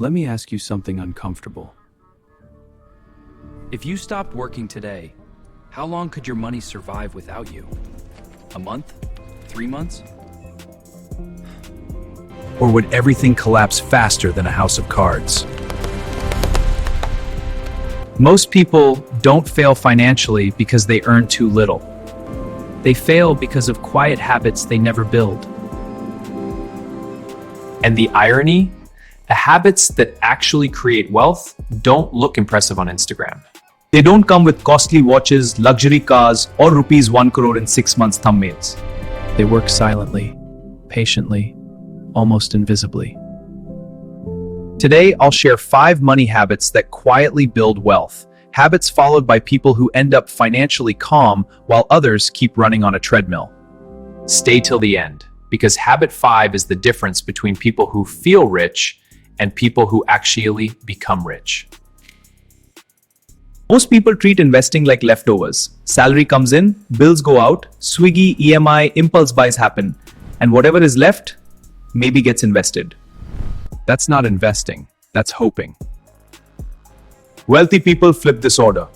Let me ask you something uncomfortable. If you stopped working today, how long could your money survive without you? A month? 3 months? Or would everything collapse faster than a house of cards? Most people don't fail financially because they earn too little. They fail because of quiet habits they never build. And the irony? The habits that actually create wealth don't look impressive on Instagram. They don't come with costly watches, luxury cars, or rupees 1 crore in 6 months thumbnails. They work silently, patiently, almost invisibly. Today, I'll share 5 money habits that quietly build wealth, habits followed by people who end up financially calm while others keep running on a treadmill. Stay till the end, because habit 5 is the difference between people who feel rich and people who actually become rich. Most people treat investing like leftovers. Salary comes in, bills go out, Swiggy, EMI, impulse buys happen, and whatever is left maybe gets invested. That's not investing, that's hoping. Wealthy people flip this order.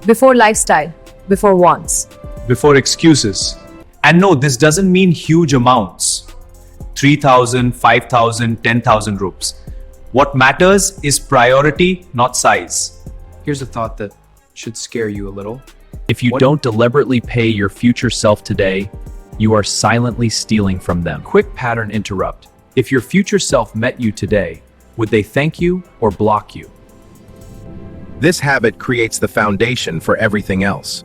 Before lifestyle, before wants. Before excuses. And no, this doesn't mean huge amounts. 3,000, 5,000, 10,000 rupees. What matters is priority, not size. Here's a thought that should scare you a little. If you don't deliberately pay your future self today, you are silently stealing from them. Quick pattern interrupt. If your future self met you today, would they thank you or block you? This habit creates the foundation for everything else.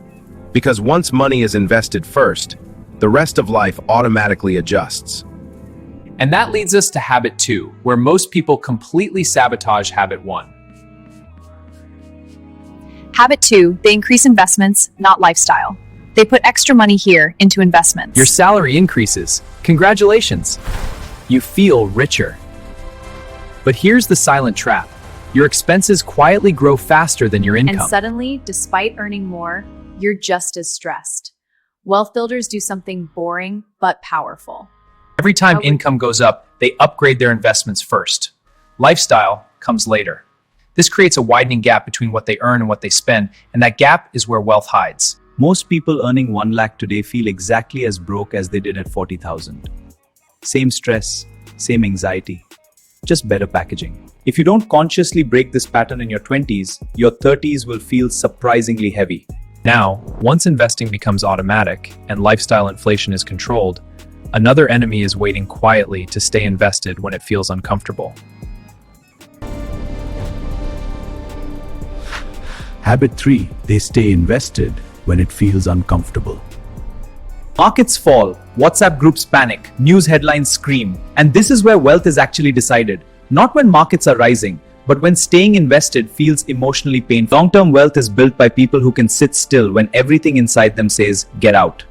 Because once money is invested first, the rest of life automatically adjusts. And that leads us to habit 2, where most people completely sabotage habit 1. Habit 2, they increase investments, not lifestyle. They put extra money here into investments. Your salary increases. Congratulations. You feel richer. But here's the silent trap. Your expenses quietly grow faster than your income. And suddenly, despite earning more, you're just as stressed. Wealth builders do something boring but powerful. Every time income goes up, they upgrade their investments first. Lifestyle comes later. This creates a widening gap between what they earn and what they spend, and that gap is where wealth hides. Most people earning 1 lakh today feel exactly as broke as they did at 40,000. Same stress, same anxiety, just better packaging. If you don't consciously break this pattern in your 20s, your 30s will feel surprisingly heavy. Now, once investing becomes automatic and lifestyle inflation is controlled, another enemy is waiting quietly to stay invested when it feels uncomfortable. Habit 3, they stay invested when it feels uncomfortable. Markets fall, WhatsApp groups panic, news headlines scream, and this is where wealth is actually decided. Not when markets are rising, but when staying invested feels emotionally painful. Long-term wealth is built by people who can sit still when everything inside them says, get out.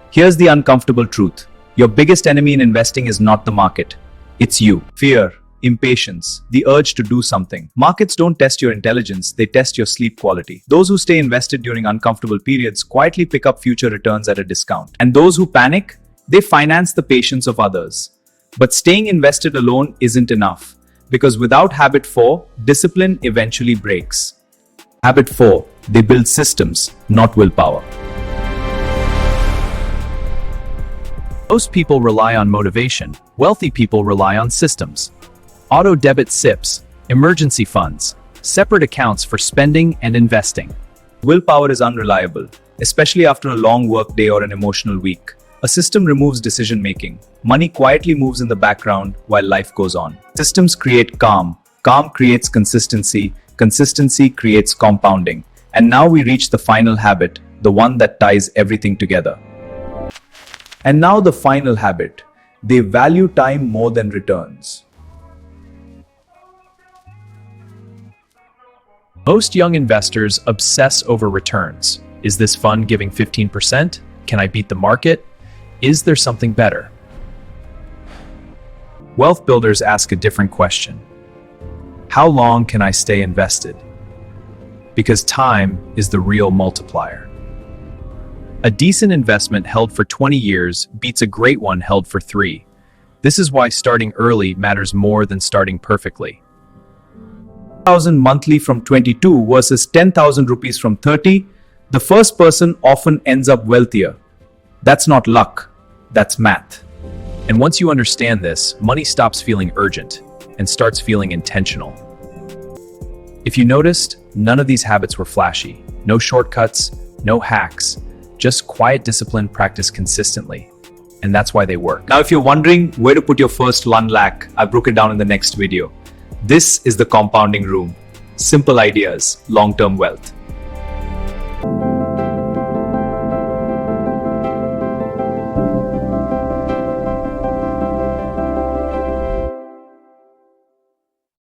Here's the uncomfortable truth. Your biggest enemy in investing is not the market. It's you. Fear, impatience, the urge to do something. Markets don't test your intelligence, they test your sleep quality. Those who stay invested during uncomfortable periods quietly pick up future returns at a discount. And those who panic, they finance the patience of others. But staying invested alone isn't enough, because without habit 4, discipline eventually breaks. Habit 4, they build systems, not willpower. Most people rely on motivation. Wealthy people rely on systems. Auto debit SIPs, emergency funds, separate accounts for spending and investing. Willpower is unreliable, especially after a long work day or an emotional week. A system removes decision-making. Money quietly moves in the background while life goes on. Systems create calm. Calm creates consistency. Consistency creates compounding. And now we reach the final habit, the one that ties everything together. And now the final habit. They value time more than returns. Most young investors obsess over returns. Is this fund giving 15%? Can I beat the market? Is there something better? Wealth builders ask a different question. How long can I stay invested? Because time is the real multiplier. A decent investment held for 20 years beats a great one held for 3. This is why starting early matters more than starting perfectly. 1,000 monthly from 22 versus 10,000 rupees from 30, the first person often ends up wealthier. That's not luck, that's math. And once you understand this, money stops feeling urgent and starts feeling intentional. If you noticed, none of these habits were flashy. No shortcuts, no hacks, just quiet discipline practiced consistently. And that's why they work. Now, if you're wondering where to put your first 1 lakh, I broke it down in the next video. This is the compounding room. Simple ideas, long-term wealth.